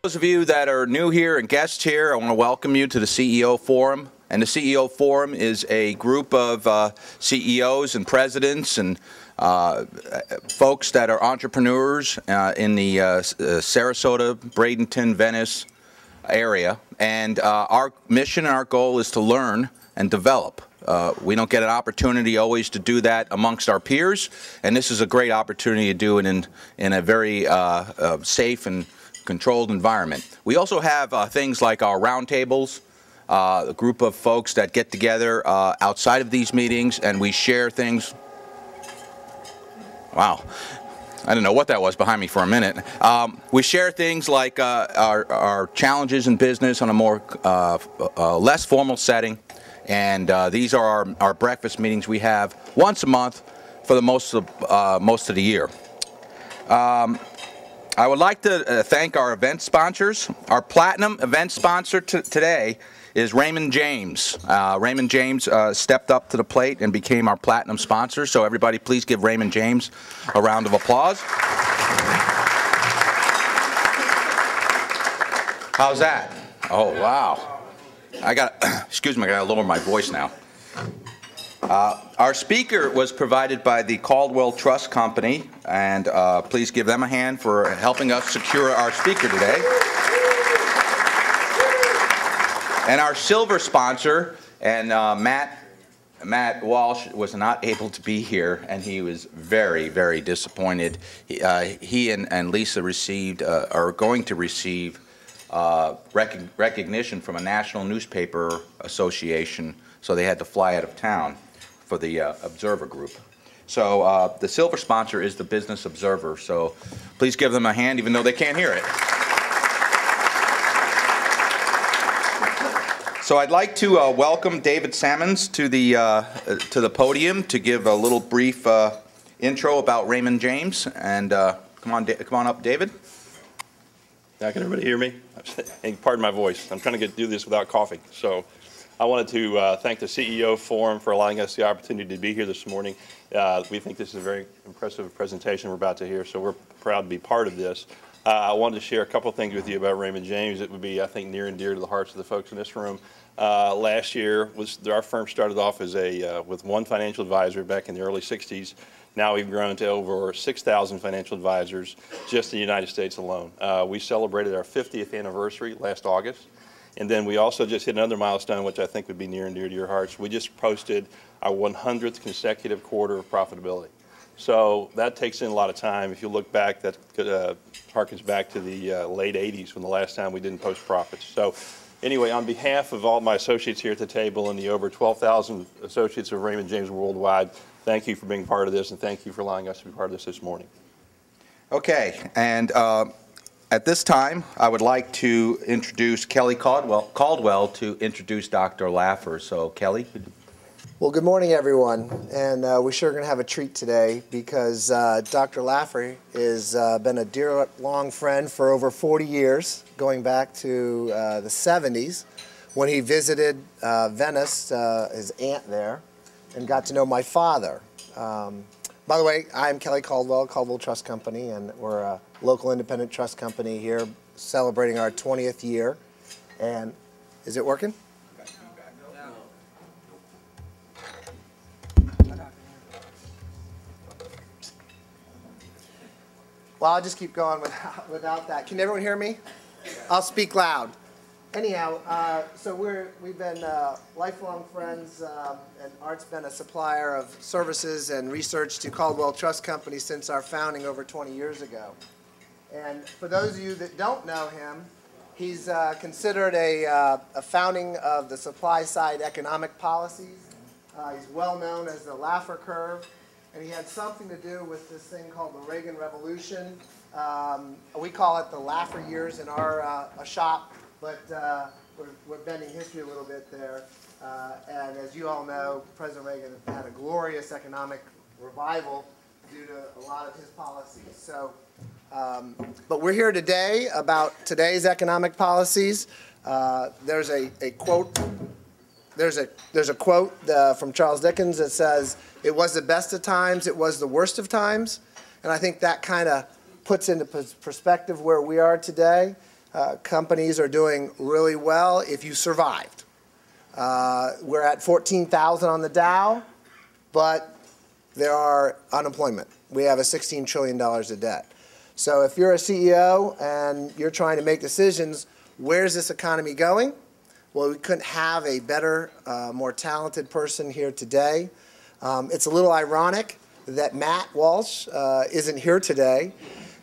Those of you that are new here and guests here, I want to welcome you to the CEO Forum. And the CEO Forum is a group of CEOs and presidents and folks that are entrepreneurs in the Sarasota, Bradenton, Venice area. And our mission and our goal is to learn and develop. We don't get an opportunity always to do that amongst our peers, and this is a great opportunity to do it in a very safe and controlled environment. We also have things like our roundtables, a group of folks that get together outside of these meetings, and we share things. Wow. I didn't know what that was behind me for a minute. We share things like our challenges in business on a more less formal setting, and these are our breakfast meetings we have once a month for the most of the year. I would like to thank our event sponsors. Our platinum event sponsor today is Raymond James. Raymond James stepped up to the plate and became our platinum sponsor. So everybody please give Raymond James a round of applause. How's that? Oh, wow. Excuse me, I gotta lower my voice now. Our speaker was provided by the Caldwell Trust Company, and please give them a hand for helping us secure our speaker today. And our silver sponsor, and Matt Walsh was not able to be here, and he was very, very disappointed. He and Lisa are going to receive recognition from a national newspaper association, so they had to fly out of town for the Observer Group. So the silver sponsor is the Business Observer, so please give them a hand even though they can't hear it. So I'd like to welcome David Sammons to the podium to give a little brief intro about Raymond James. And come on up, David. Now, can everybody hear me? And pardon my voice. I'm trying to do this without coughing. So I wanted to thank the CEO Forum for allowing us the opportunity to be here this morning. We think this is a very impressive presentation we're about to hear, so we're proud to be part of this. I wanted to share a couple of things with you about Raymond James. It would be, I think, near and dear to the hearts of the folks in this room. Last year, our firm started off as with one financial advisor back in the early 60s. Now we've grown to over 6,000 financial advisors just in the United States alone. We celebrated our 50th anniversary last August. And then we also just hit another milestone, which I think would be near and dear to your hearts. We just posted our 100th consecutive quarter of profitability. So that takes in a lot of time. If you look back, that harkens back to the late 80s when the last time we didn't post profits. So anyway, on behalf of all my associates here at the table and the over 12,000 associates of Raymond James worldwide, thank you for being part of this, and thank you for allowing us to be part of this morning. Okay, and at this time, I would like to introduce Kelly Caldwell to introduce Dr. Laffer. So, Kelly. Well, good morning, everyone. And we're sure going to have a treat today because Dr. Laffer has been a dear long friend for over 40 years, going back to the 70s when he visited Venice, his aunt there, and got to know my father. By the way, I'm Kelly Caldwell, Caldwell Trust Company, and we're a local independent trust company here celebrating our 20th year. And is it working? Well, I'll just keep going without that. Can everyone hear me? I'll speak loud. Anyhow, so we've been lifelong friends, and Art's been a supplier of services and research to Caldwell Trust Company since our founding over 20 years ago. And for those of you that don't know him, he's considered a founding of the supply side economic policies. He's well known as the Laffer curve, and he had something to do with this thing called the Reagan Revolution. We call it the Laffer years in our shop. But we're bending history a little bit there. And as you all know, President Reagan had a glorious economic revival due to a lot of his policies. So, but we're here today about today's economic policies. There's a quote. There's a quote from Charles Dickens that says, "It was the best of times, it was the worst of times," and I think that kind of puts into perspective where we are today. companies are doing really well if you survived. We're at 14,000 on the Dow, but there are unemployment. We have a $16 trillion of debt. So if you're a CEO and you're trying to make decisions, where's this economy going? Well, we couldn't have a better, more talented person here today. It's a little ironic that Matt Walsh isn't here today,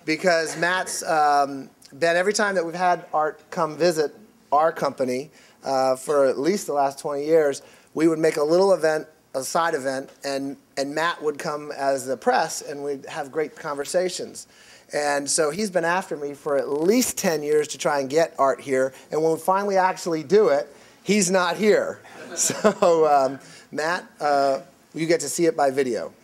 because Matt's been, every time that we've had Art come visit our company for at least the last 20 years, we would make a little event, a side event, and Matt would come as the press, and we'd have great conversations. And so he's been after me for at least 10 years to try and get Art here, and when we finally actually do it, he's not here. So Matt, you get to see it by video.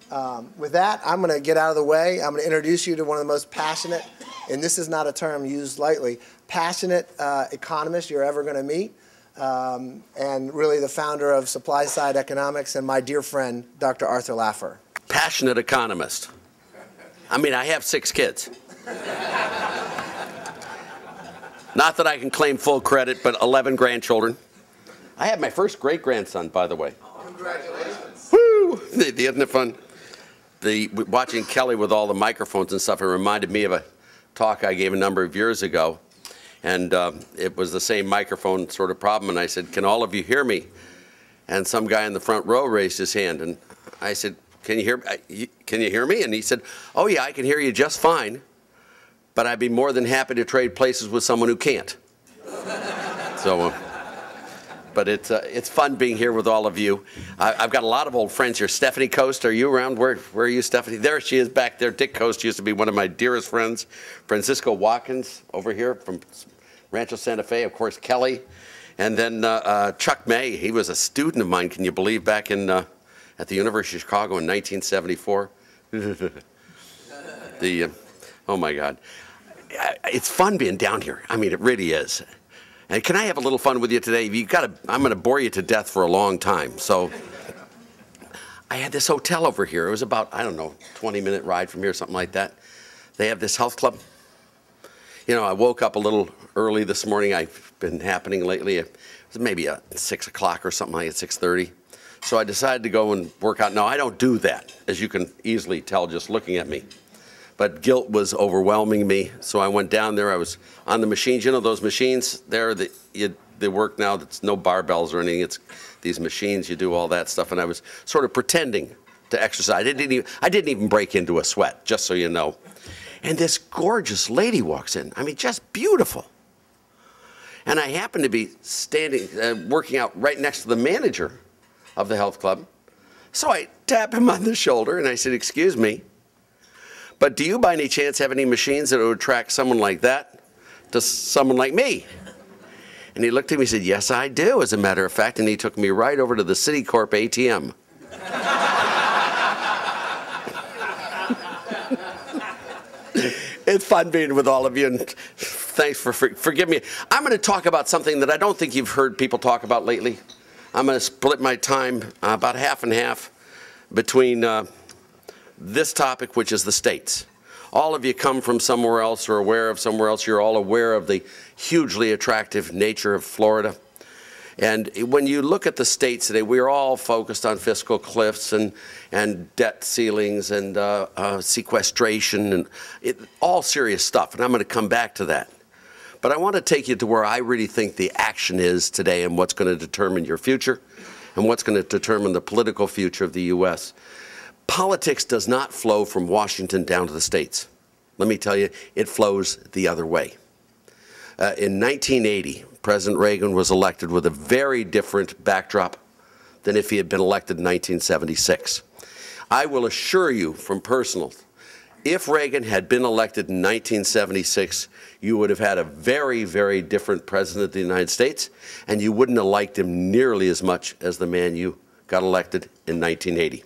With that, I'm going to get out of the way. I'm going to introduce you to one of the most passionate, and this is not a term used lightly, passionate economists you're ever going to meet, and really the founder of Supply Side Economics, and my dear friend, Dr. Arthur Laffer. Passionate economist. I mean, I have 6 kids. Not that I can claim full credit, but 11 grandchildren. I had my first great-grandson, by the way. Congratulations. Woo! Isn't it fun? Watching Kelly with all the microphones and stuff, it reminded me of a talk I gave a number of years ago. And it was the same microphone sort of problem. And I said, can all of you hear me? And some guy in the front row raised his hand. And I said, can you hear me? And he said, oh, yeah, I can hear you just fine. But I'd be more than happy to trade places with someone who can't. So, but it's fun being here with all of you. I've got a lot of old friends here. Stephanie Coast, are you around? Where are you, Stephanie? There she is back there. Dick Coast used to be one of my dearest friends. Francisco Watkins over here from Rancho Santa Fe. Of course, Kelly. And then Chuck May. He was a student of mine, can you believe, back in at the University of Chicago in 1974. Oh, my God. It's fun being down here. I mean, it really is. And can I have a little fun with you today? I'm going to bore you to death for a long time. So I had this hotel over here. It was about, I don't know, 20-minute ride from here, something like that. They have this health club. You know, I woke up a little early this morning. I've been happening lately. It was maybe 6 o'clock or something like that, 6:30. So I decided to go and work out. No, I don't do that, as you can easily tell just looking at me. But guilt was overwhelming me, so I went down there. I was on the machines. You know those machines there that they work now? That's no barbells or anything. It's these machines. You do all that stuff, and I was sort of pretending to exercise. I didn't even break into a sweat, just so you know. And this gorgeous lady walks in. I mean, just beautiful. And I happened to be standing, working out right next to the manager of the health club. So I tap him on the shoulder, and I said, "Excuse me, but do you by any chance have any machines that would attract someone like that to someone like me?" And he looked at me and said, "Yes, I do, as a matter of fact." And he took me right over to the Citicorp ATM. It's fun being with all of you, and thanks for forgive me. I'm going to talk about something that I don't think you've heard people talk about lately. I'm going to split my time about half and half between this topic, which is the states. All of you come from somewhere else or aware of somewhere else. You're all aware of the hugely attractive nature of Florida. And when you look at the states today, we're all focused on fiscal cliffs and debt ceilings and sequestration and all serious stuff. And I'm going to come back to that. But I want to take you to where I really think the action is today and what's going to determine your future and what's going to determine the political future of the U.S. Politics does not flow from Washington down to the states. Let me tell you, it flows the other way. In 1980, President Reagan was elected with a very different backdrop than if he had been elected in 1976. I will assure you from personal, if Reagan had been elected in 1976, you would have had a very, very different president of the United States, and you wouldn't have liked him nearly as much as the man you got elected in 1980.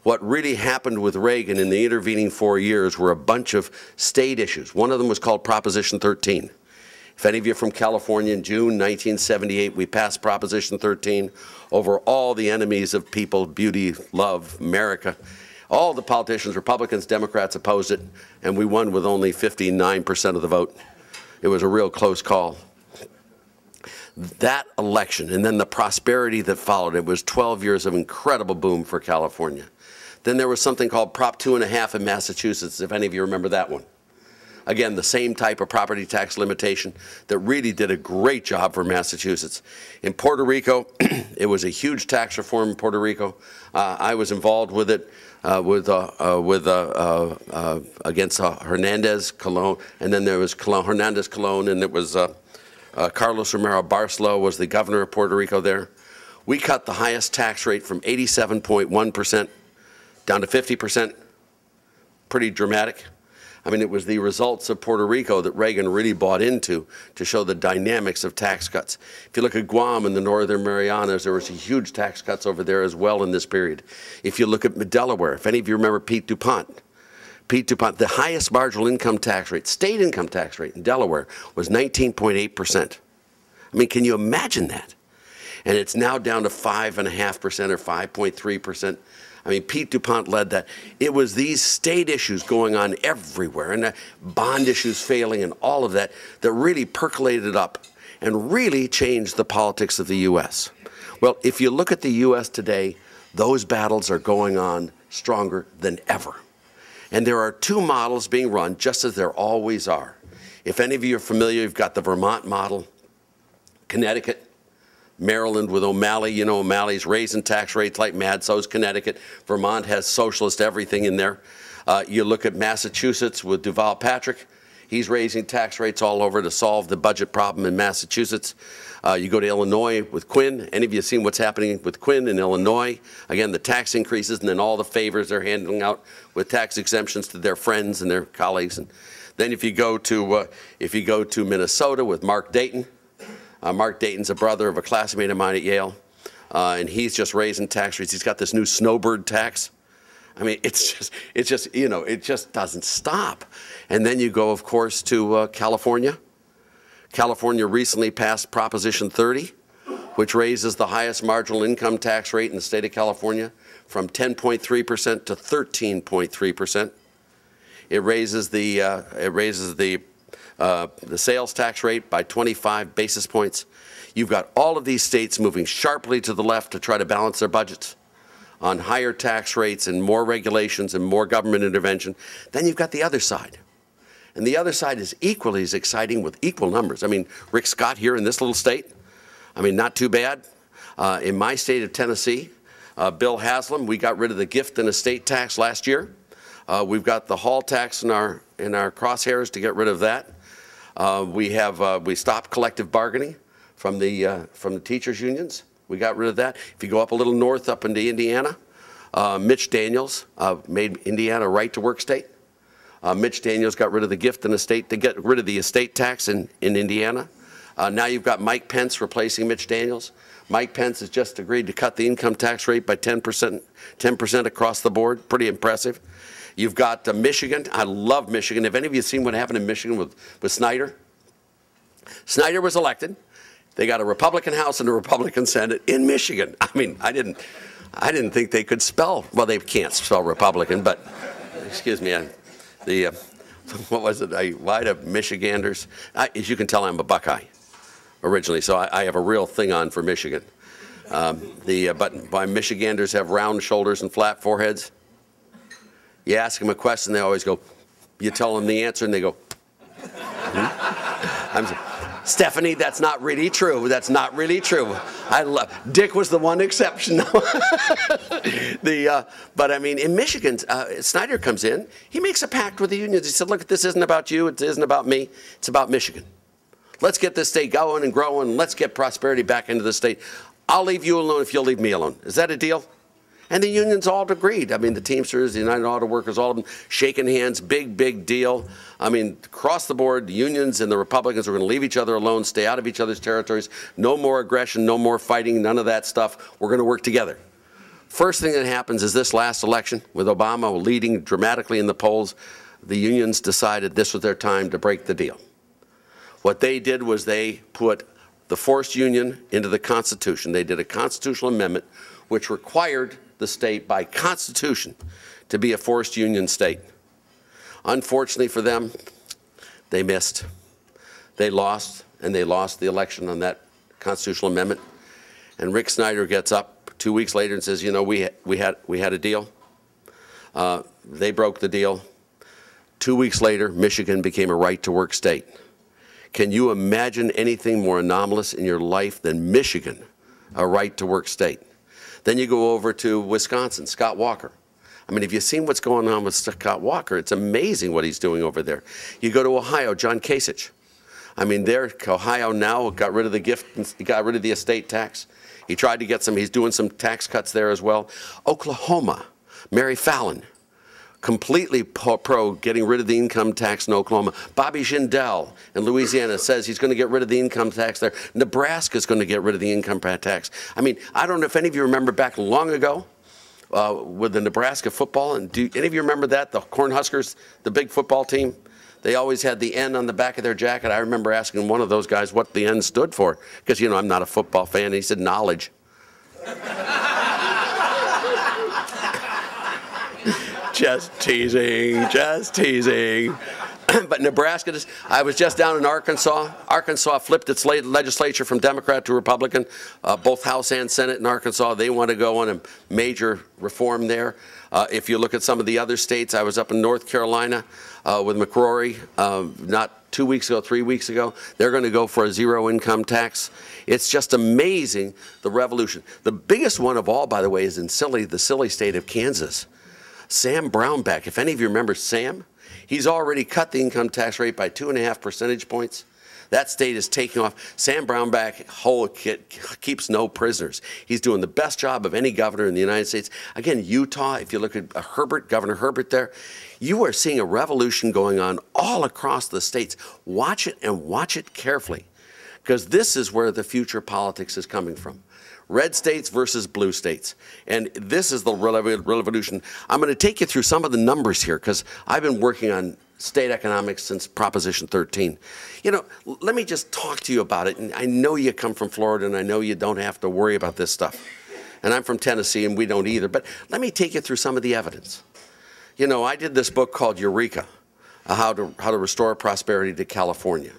What really happened with Reagan in the intervening 4 years were a bunch of state issues. One of them was called Proposition 13. If any of you are from California, in June 1978, we passed Proposition 13 over all the enemies of people, beauty, love, America. All the politicians, Republicans, Democrats, opposed it, and we won with only 59% of the vote. It was a real close call. That election and then the prosperity that followed, it was 12 years of incredible boom for California. Then there was something called Prop 2.5 in Massachusetts, if any of you remember that one. Again, the same type of property tax limitation that really did a great job for Massachusetts. In Puerto Rico, it was a huge tax reform in Puerto Rico. I was involved with it against Hernandez Colon, and then there was Hernandez Colon, and it was Carlos Romero Barceló was the governor of Puerto Rico there. We cut the highest tax rate from 87.1% down to 50%. Pretty dramatic. I mean, it was the results of Puerto Rico that Reagan really bought into to show the dynamics of tax cuts. If you look at Guam and the Northern Marianas, there was huge tax cuts over there as well in this period. If you look at Delaware, if any of you remember Pete DuPont, the highest marginal income tax rate, state income tax rate in Delaware was 19.8%. I mean, can you imagine that? And it's now down to 5.5% or 5.3%. I mean, Pete DuPont led that. It was these state issues going on everywhere, and the bond issues failing and all of that, that really percolated up and really changed the politics of the U.S. Well, if you look at the U.S. today, those battles are going on stronger than ever. And there are two models being run, just as there always are. If any of you are familiar, you've got the Vermont model, Connecticut, Maryland with O'Malley. You know, O'Malley's raising tax rates like mad, so is Connecticut. Vermont has socialist everything in there. You look at Massachusetts with Duval Patrick. He's raising tax rates all over to solve the budget problem in Massachusetts. You go to Illinois with Quinn. Any of you seen what's happening with Quinn in Illinois? Again, the tax increases and then all the favors they're handing out with tax exemptions to their friends and their colleagues. And then if you go to Minnesota with Mark Dayton. Mark Dayton's a brother of a classmate of mine at Yale, and he's just raising tax rates. He's got this new snowbird tax. I mean, it's just, you know, it just doesn't stop. And then you go, of course, to California. California recently passed Proposition 30, which raises the highest marginal income tax rate in the state of California from 10.3% to 13.3%. It raises the sales tax rate by 25 basis points. You've got all of these states moving sharply to the left to try to balance their budgets on higher tax rates and more regulations and more government intervention. Then you've got the other side. And the other side is equally as exciting with equal numbers. I mean, Rick Scott here in this little state, I mean, not too bad. In my state of Tennessee, Bill Haslam, we got rid of the gift and estate tax last year. We've got the hall tax in our crosshairs to get rid of that. We stopped collective bargaining from the teachers' unions. We got rid of that. If you go up a little north, up into Indiana, Mitch Daniels made Indiana a right-to-work state. Mitch Daniels got rid of the gift and estate to get rid of the estate tax in Indiana. Now you've got Mike Pence replacing Mitch Daniels. Mike Pence has just agreed to cut the income tax rate by 10% across the board. Pretty impressive. You've got Michigan. I love Michigan. Have any of you seen what happened in Michigan with Snyder? Snyder was elected. They got a Republican House and a Republican Senate in Michigan. I mean, I didn't think they could spell. Well, they can't spell Republican, but excuse me. What was it? I lied of Michiganders. As you can tell, I'm a Buckeye originally, so I have a real thing on for Michigan. But why Michiganders have round shoulders and flat foreheads? You ask them a question, they always go. You tell them the answer, and they go. Stephanie, that's not really true. That's not really true. Dick was the one exception. But I mean, in Michigan, Snyder comes in. He makes a pact with the unions. He said, look, this isn't about you. It isn't about me. It's about Michigan. Let's get this state going and growing. Let's get prosperity back into the state. I'll leave you alone if you'll leave me alone. Is that a deal? And the unions all agreed. I mean, the Teamsters, the United Auto Workers, all of them shaking hands, big deal. I mean, across the board, the unions and the Republicans are going to leave each other alone, stay out of each other's territories. No more aggression, no more fighting, none of that stuff. We're going to work together. First thing that happens is this last election, with Obama leading dramatically in the polls, the unions decided this was their time to break the deal. What they did was they put the forced union into the Constitution. They did a constitutional amendment which required the state by Constitution to be a forced union state. Unfortunately for them, they missed. They lost, and they lost the election on that constitutional amendment. And Rick Snyder gets up 2 weeks later and says, you know, we had a deal. They broke the deal. 2 weeks later, Michigan became a right-to-work state. Can you imagine anything more anomalous in your life than Michigan, a right-to-work state? Then you go over to Wisconsin, Scott Walker. I mean, have you seen what's going on with Scott Walker? It's amazing what he's doing over there. You go to Ohio, John Kasich. I mean, Ohio now got rid of the gift, got rid of the estate tax. He tried to get some, he's doing some tax cuts there as well. Oklahoma, Mary Fallon, completely pro getting rid of the income tax in Oklahoma. Bobby Jindal in Louisiana says he's going to get rid of the income tax there. Nebraska's going to get rid of the income tax. I mean, I don't know if any of you remember back long ago with the Nebraska football, and do any of you remember that, the Cornhuskers, the big football team? They always had the N on the back of their jacket. I remember asking one of those guys what the N stood for, because, you know, I'm not a football fan. And he said, knowledge. Just teasing, just teasing. But Nebraska, I was just down in Arkansas. Arkansas flipped its legislature from Democrat to Republican, both House and Senate in Arkansas. They want to go on a major reform there. If you look at some of the other states, I was up in North Carolina with McCrory not 2 weeks ago, 3 weeks ago. They're going to go for a zero income tax. It's just amazing, the revolution. The biggest one of all, by the way, is in the silly state of Kansas. Sam Brownback, if any of you remember Sam, he's already cut the income tax rate by 2.5 percentage points. That state is taking off. Sam Brownback keeps no prisoners. He's doing the best job of any governor in the United States. Again, Utah, if you look at Governor Herbert there, you are seeing a revolution going on all across the states. Watch it and watch it carefully, because this is where the future politics is coming from. Red states versus blue states. And this is the revolution. I'm going to take you through some of the numbers here, because I've been working on state economics since Proposition 13. You know, let me just talk to you about it. And I know you come from Florida, and I know you don't have to worry about this stuff. And I'm from Tennessee, and we don't either. But let me take you through some of the evidence. You know, I did this book called Eureka, How to Restore Prosperity to California.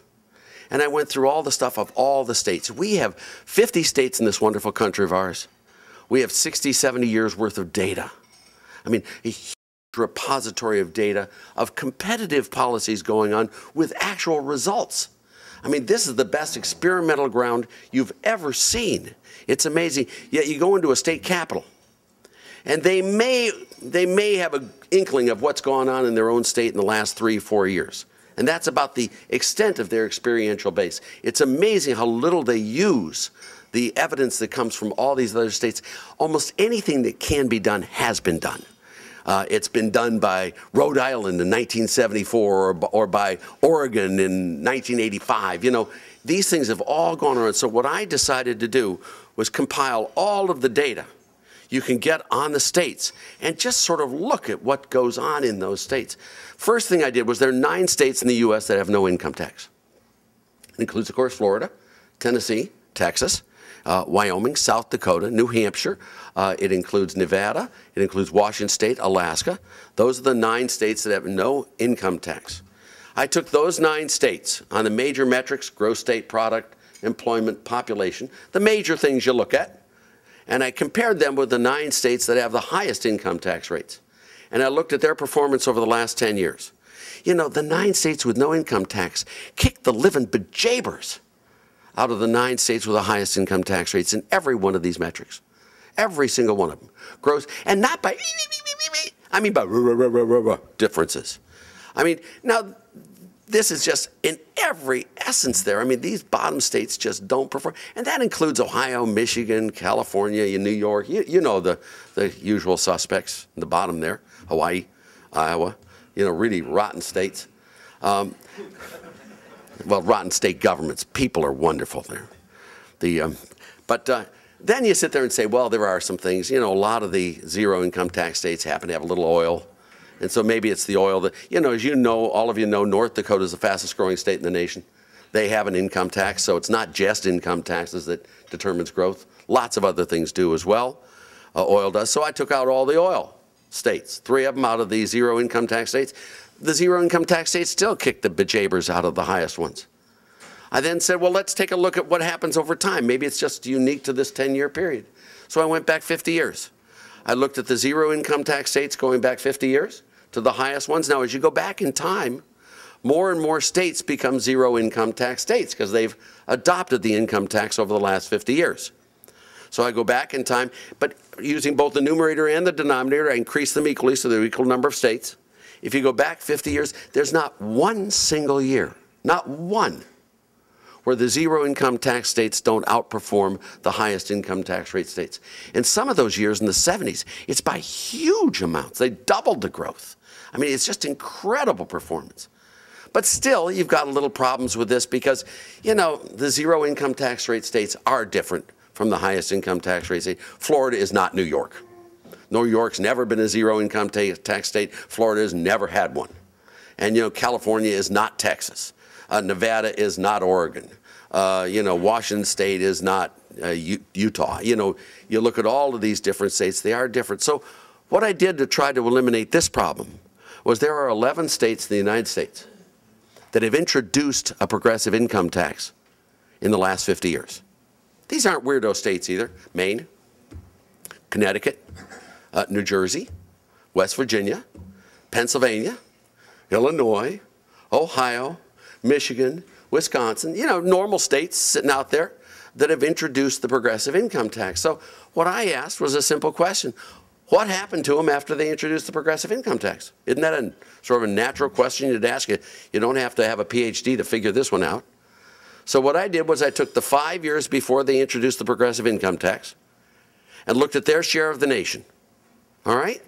And I went through all the stuff of all the states. We have 50 states in this wonderful country of ours. We have 60, 70 years worth of data. I mean, a huge repository of data of competitive policies going on with actual results. I mean, this is the best experimental ground you've ever seen. It's amazing. Yet you go into a state capital, and they may have an inkling of what's gone on in their own state in the last 3 or 4 years. And that's about the extent of their experiential base. It's amazing how little they use the evidence that comes from all these other states. Almost anything that can be done has been done. It's been done by Rhode Island in 1974 or by Oregon in 1985. You know, these things have all gone around. So what I decided to do was compile all of the data you can get on the states and just sort of look at what goes on in those states. First thing I did was there are 9 states in the U.S. that have no income tax. It includes, of course, Florida, Tennessee, Texas, Wyoming, South Dakota, New Hampshire. It includes Nevada. It includes Washington State, Alaska. Those are the 9 states that have no income tax. I took those 9 states on the major metrics, gross state product, employment, population, the major things you look at, and I compared them with the 9 states that have the highest income tax rates. And I looked at their performance over the last 10 years. You know, the 9 states with no income tax kicked the living bejabers out of the 9 states with the highest income tax rates in every one of these metrics. Every single one of them. Gross, and not by, I mean by differences. I mean, now, this is just in every essence there. I mean, these bottom states just don't perform. And that includes Ohio, Michigan, California, New York. You know the usual suspects in the bottom there. Hawaii, Iowa, you know, really rotten states. Well, rotten state governments. People are wonderful there. Then you sit there and say, well, there are some things. You know, a lot of the zero income tax states happen to have a little oil. And so maybe it's the oil that, you know, as you know, all of you know, North Dakota is the fastest growing state in the nation. They have an income tax, so it's not just income taxes that determines growth. Lots of other things do as well. Oil does. So I took out all the oil states, 3 of them out of the zero income tax states. The zero income tax states still kick the bejabers out of the highest ones. I then said, well, let's take a look at what happens over time. Maybe it's just unique to this 10-year period. So I went back 50 years. I looked at the zero income tax states going back 50 years to the highest ones. Now, as you go back in time, more and more states become zero income tax states because they've adopted the income tax over the last 50 years. So I go back in time, but using both the numerator and the denominator, I increase them equally so they're equal number of states. If you go back 50 years, there's not one single year, not one, where the zero income tax states don't outperform the highest income tax rate states. In some of those years in the 70s, it's by huge amounts. They doubled the growth. I mean, it's just incredible performance. But still, you've got a little problems with this because, you know, the zero income tax rate states are different from the highest income tax rate state. Florida is not New York. New York's never been a zero income tax state. Florida has never had one. And, you know, California is not Texas. Nevada is not Oregon. You know, Washington State is not Utah. You know, you look at all of these different states, they are different. So what I did to try to eliminate this problem was there are 11 states in the United States that have introduced a progressive income tax in the last 50 years. These aren't weirdo states either. Maine, Connecticut, New Jersey, West Virginia, Pennsylvania, Illinois, Ohio, Michigan, Wisconsin, you know, normal states sitting out there that have introduced the progressive income tax. So what I asked was a simple question. What happened to them after they introduced the progressive income tax? Isn't that a sort of a natural question you'd ask? You don't have to have a PhD to figure this one out. So what I did was I took the 5 years before they introduced the progressive income tax and looked at their share of the nation. All right?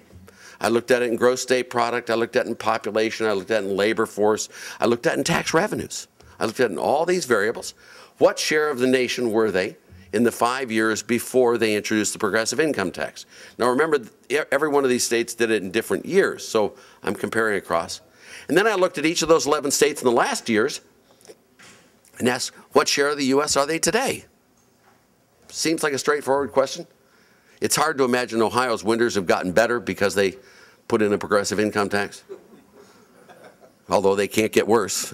I looked at it in gross state product. I looked at it in population. I looked at it in labor force. I looked at it in tax revenues. I looked at it in all these variables. What share of the nation were they in the 5 years before they introduced the progressive income tax? Now remember, every one of these states did it in different years, so I'm comparing across. And then I looked at each of those 11 states in the last years and asked, what share of the U.S. are they today? Seems like a straightforward question. It's hard to imagine Ohio's winters have gotten better because they put in a progressive income tax. Although they can't get worse.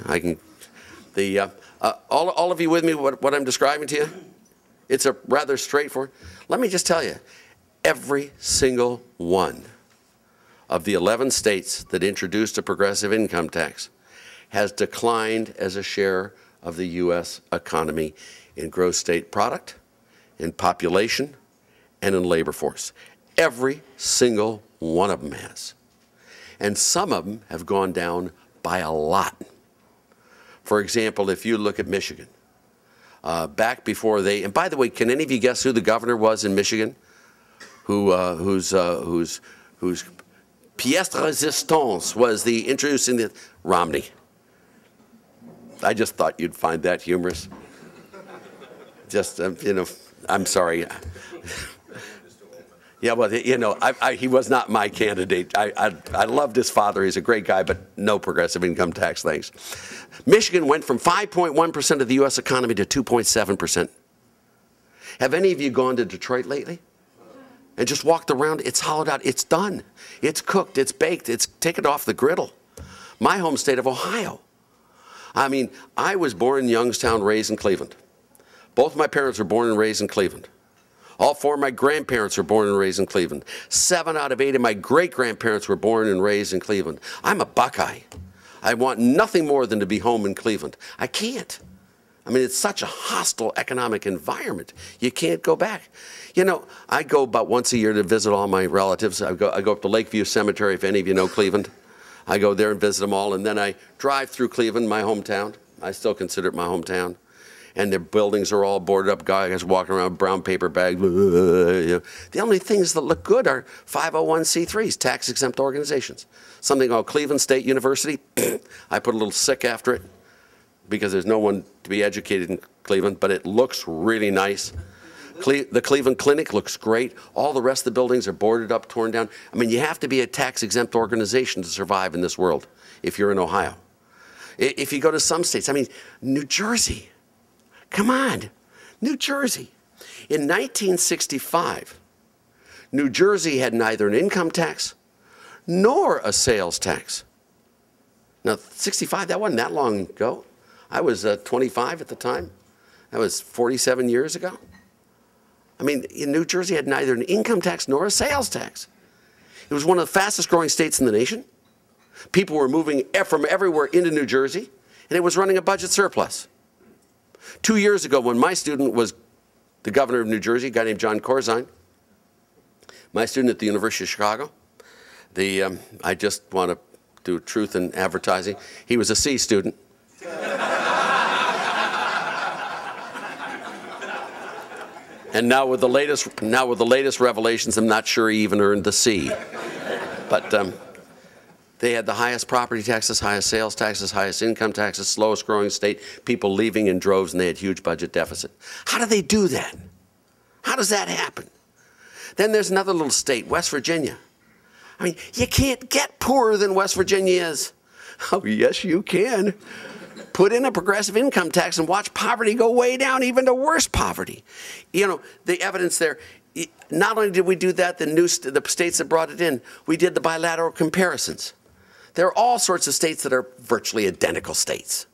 All of you with me, what I'm describing to you? It's a rather straightforward. Let me just tell you, every single one of the 11 states that introduced a progressive income tax has declined as a share of the U.S. economy in gross state product, in population, and in labor force. Every single one of them has. And some of them have gone down by a lot. For example, if you look at Michigan, back before they, and by the way, can any of you guess who the governor was in Michigan? Whose pièce de résistance was the introducing the Romney. I just thought you'd find that humorous. Just, you know, I'm sorry. Yeah, well, you know, he was not my candidate. I loved his father. He's a great guy, but no progressive income tax, thanks. Michigan went from 5.1% of the U.S. economy to 2.7%. Have any of you gone to Detroit lately? And just walked around? It's hollowed out. It's done. It's cooked. It's baked. It's taken off the griddle. My home state of Ohio. I mean, I was born in Youngstown, raised in Cleveland. Both of my parents were born and raised in Cleveland. All four of my grandparents were born and raised in Cleveland. 7 out of 8 of my great-grandparents were born and raised in Cleveland. I'm a Buckeye. I want nothing more than to be home in Cleveland. I can't. I mean, it's such a hostile economic environment. You can't go back. You know, I go about once a year to visit all my relatives. I go up to Lakeview Cemetery, if any of you know Cleveland. I go there and visit them all, and then I drive through Cleveland, my hometown. I still consider it my hometown. And their buildings are all boarded up. Guys walking around with brown paper bags. The only things that look good are 501c3s, tax-exempt organizations. Something called Cleveland State University. I put a little sick after it because there's no one to be educated in Cleveland, but it looks really nice. The Cleveland Clinic looks great. All the rest of the buildings are boarded up, torn down. I mean, you have to be a tax-exempt organization to survive in this world if you're in Ohio. If you go to some states, I mean, New Jersey. Come on, New Jersey. In 1965, New Jersey had neither an income tax nor a sales tax. Now, 65, that wasn't that long ago. I was 25 at the time. That was 47 years ago. I mean, in New Jersey had neither an income tax nor a sales tax. It was one of the fastest growing states in the nation. People were moving from everywhere into New Jersey, and it was running a budget surplus. 2 years ago, when my student was the governor of New Jersey, a guy named John Corzine, my student at the University of Chicago, I just want to do truth in advertising. He was a C student. And now with the latest revelations, I'm not sure he even earned the C. But they had the highest property taxes, highest sales taxes, highest income taxes, slowest growing state, people leaving in droves, and they had huge budget deficit. How do they do that? How does that happen? Then there's another little state, West Virginia. I mean, you can't get poorer than West Virginia is. Oh, yes, you can. Put in a progressive income tax and watch poverty go way down, even to worse poverty. You know, the evidence there, not only did we do that, the states that brought it in, we did the bilateral comparisons. There are all sorts of states that are virtually identical states.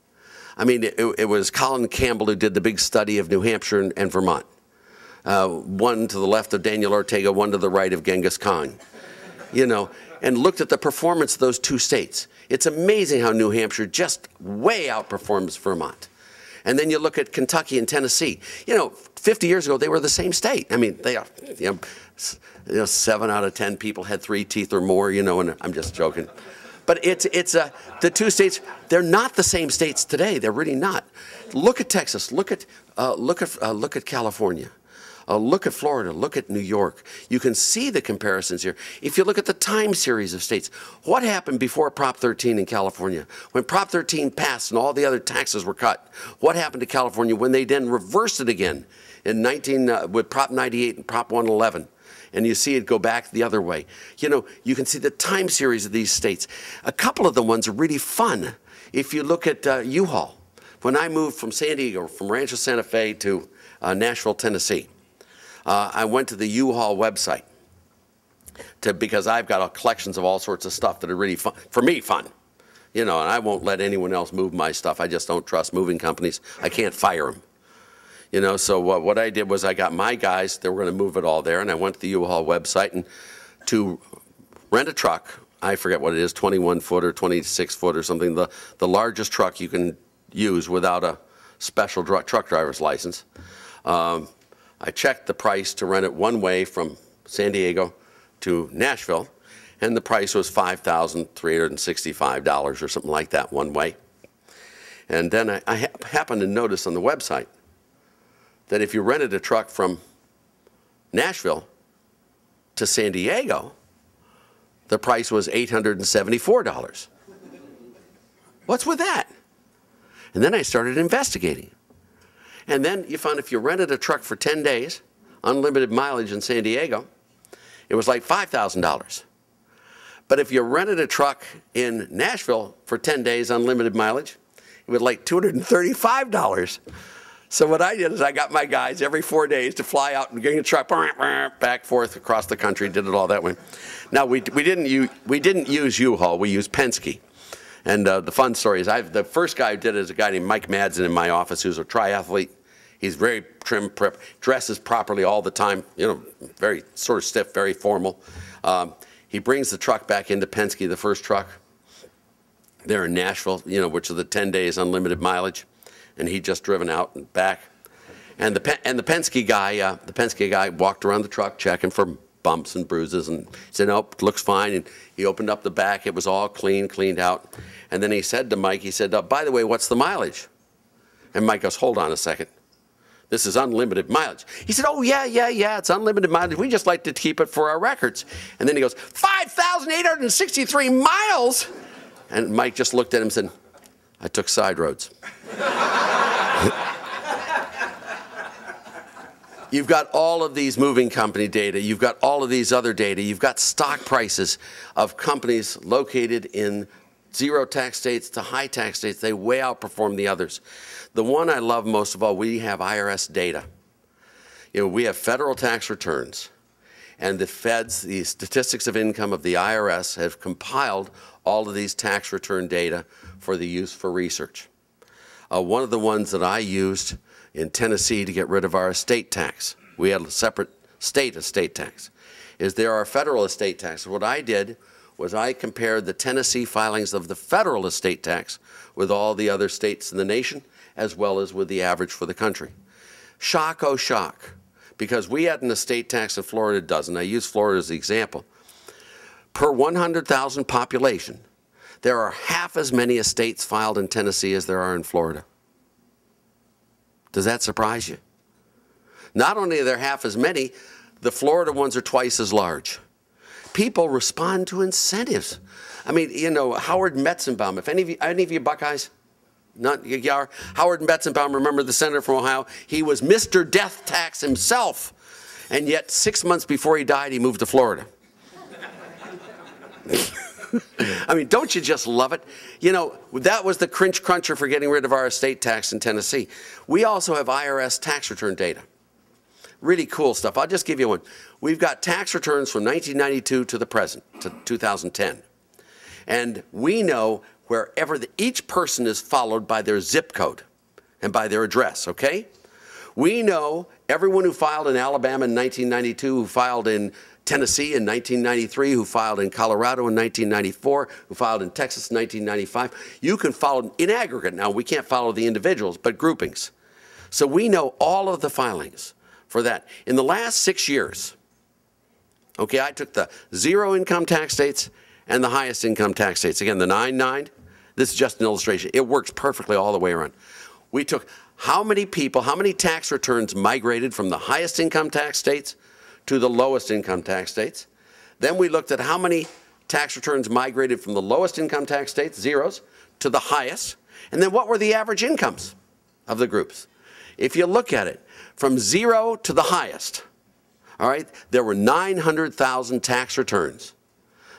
I mean, it was Colin Campbell who did the big study of New Hampshire and Vermont. One to the left of Daniel Ortega, one to the right of Genghis Khan. You know, and looked at the performance of those two states. It's amazing how New Hampshire just way outperforms Vermont. And then you look at Kentucky and Tennessee. You know, 50 years ago, they were the same state. I mean, they are, 7 out of 10 people had 3 teeth or more, you know, and I'm just joking. But the two states, they're not the same states today. They're really not. Look at Texas. Look at California. Look at Florida, look at New York. You can see the comparisons here. If you look at the time series of states, what happened before Prop 13 in California? When Prop 13 passed and all the other taxes were cut, what happened to California when they then reversed it again with Prop 98 and Prop 111? And you see it go back the other way. You know, you can see the time series of these states. A couple of the ones are really fun. If you look at U-Haul, when I moved from San Diego, from Rancho Santa Fe to Nashville, Tennessee, I went to the U-Haul website because I've got collections of all sorts of stuff that are really fun, for me, fun. You know, and I won't let anyone else move my stuff. I just don't trust moving companies. I can't fire them. You know, so what I did was I got my guys, they were going to move it all there, and I went to the U-Haul website, and to rent a truck, I forget what it is, 21-foot or 26-foot or something, the largest truck you can use without a special truck driver's license. I checked the price to rent it one way from San Diego to Nashville, and the price was $5,365 or something like that one way. And then I happened to notice on the website that if you rented a truck from Nashville to San Diego, the price was $874. What's with that? And then I started investigating. And then you found if you rented a truck for 10 days, unlimited mileage in San Diego, it was like $5,000. But if you rented a truck in Nashville for 10 days, unlimited mileage, it was like $235. So what I did is I got my guys every 4 days to fly out and get a truck back, forth across the country, did it all that way. Now, we didn't use U-Haul, we used Penske. And the fun story is the first guy who did it is a guy named Mike Madsen in my office, who's a triathlete. He's very trim, dresses properly all the time, you know, very sort of stiff, very formal. He brings the truck back into Penske, the first truck there in Nashville, you know, which are the 10 days unlimited mileage. And he'd just driven out and back. And the Penske guy walked around the truck checking for bumps and bruises, and said, nope, looks fine. And he opened up the back. It was all cleaned out. And then he said to Mike, he said, by the way, what's the mileage? And Mike goes, hold on a second. This is unlimited mileage. He said, oh, yeah, it's unlimited mileage. We just like to keep it for our records. And then he goes, 5,863 miles? And Mike just looked at him and said, I took side roads. You've got all of these moving company data. You've got all of these other data. You've got stock prices of companies located in zero tax states to high tax states. They way outperform the others. The one I love most of all, we have IRS data. You know, we have federal tax returns. And the feds, the statistics of income of the IRS, have compiled all of these tax return data for the use for research. One of the ones that I used in Tennessee to get rid of our estate tax, we had a separate state estate tax, is there are federal estate taxes. What I did was I compared the Tennessee filings of the federal estate tax with all the other states in the nation, as well as with the average for the country. Shock, oh shock, because we had an estate tax in Florida doesn't. I use Florida as the example. Per 100,000 population, there are half as many estates filed in Tennessee as there are in Florida. Does that surprise you? Not only are there half as many, the Florida ones are twice as large. People respond to incentives. I mean, you know, Howard Metzenbaum, if any of you Buckeyes? Not you are. Howard Metzenbaum, remember the senator from Ohio? He was Mr. Death Tax himself. And yet 6 months before he died, he moved to Florida. I mean, don't you just love it? You know, that was the cringe cruncher for getting rid of our estate tax in Tennessee. We also have IRS tax return data. Really cool stuff. I'll just give you one. We've got tax returns from 1992 to the present, to 2010. And we know wherever each person is followed by their zip code and by their address, okay? We know everyone who filed in Alabama in 1992, who filed in Tennessee in 1993, who filed in Colorado in 1994, who filed in Texas in 1995. You can follow in aggregate. Now, we can't follow the individuals, but groupings. So we know all of the filings for that. In the last 6 years, okay, I took the zero income tax states and the highest income tax states. Again, the 9-9, this is just an illustration. It works perfectly all the way around. We took how many people, how many tax returns migrated from the highest income tax states to the lowest income tax states. Then we looked at how many tax returns migrated from the lowest income tax states, zeros, to the highest. And then what were the average incomes of the groups? If you look at it, from zero to the highest, all right, there were 900,000 tax returns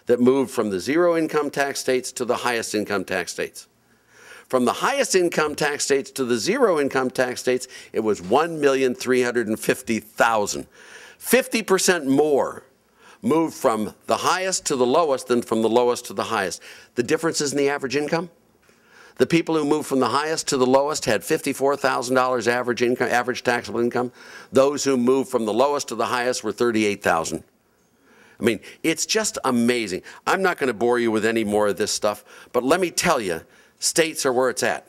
that moved from the zero income tax states to the highest income tax states. From the highest income tax states to the zero income tax states, it was 1,350,000. 50% more moved from the highest to the lowest than from the lowest to the highest. The difference is in the average income. The people who moved from the highest to the lowest had $54,000 average income, average taxable income. Those who moved from the lowest to the highest were $38,000. I mean, it's just amazing. I'm not going to bore you with any more of this stuff, but let me tell you, states are where it's at.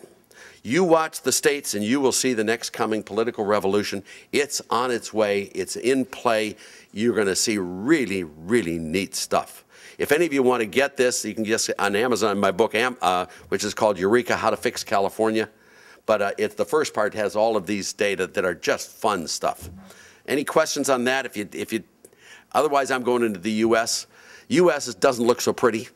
You watch the states and you will see the next coming political revolution. It's on its way. It's in play. You're going to see really, really neat stuff. If any of you want to get this, you can just on Amazon, my book, which is called Eureka, How to Fix California. But it's the first part has all of these data that are just fun stuff. Any questions on that? Otherwise, I'm going into the U.S. U.S. doesn't look so pretty.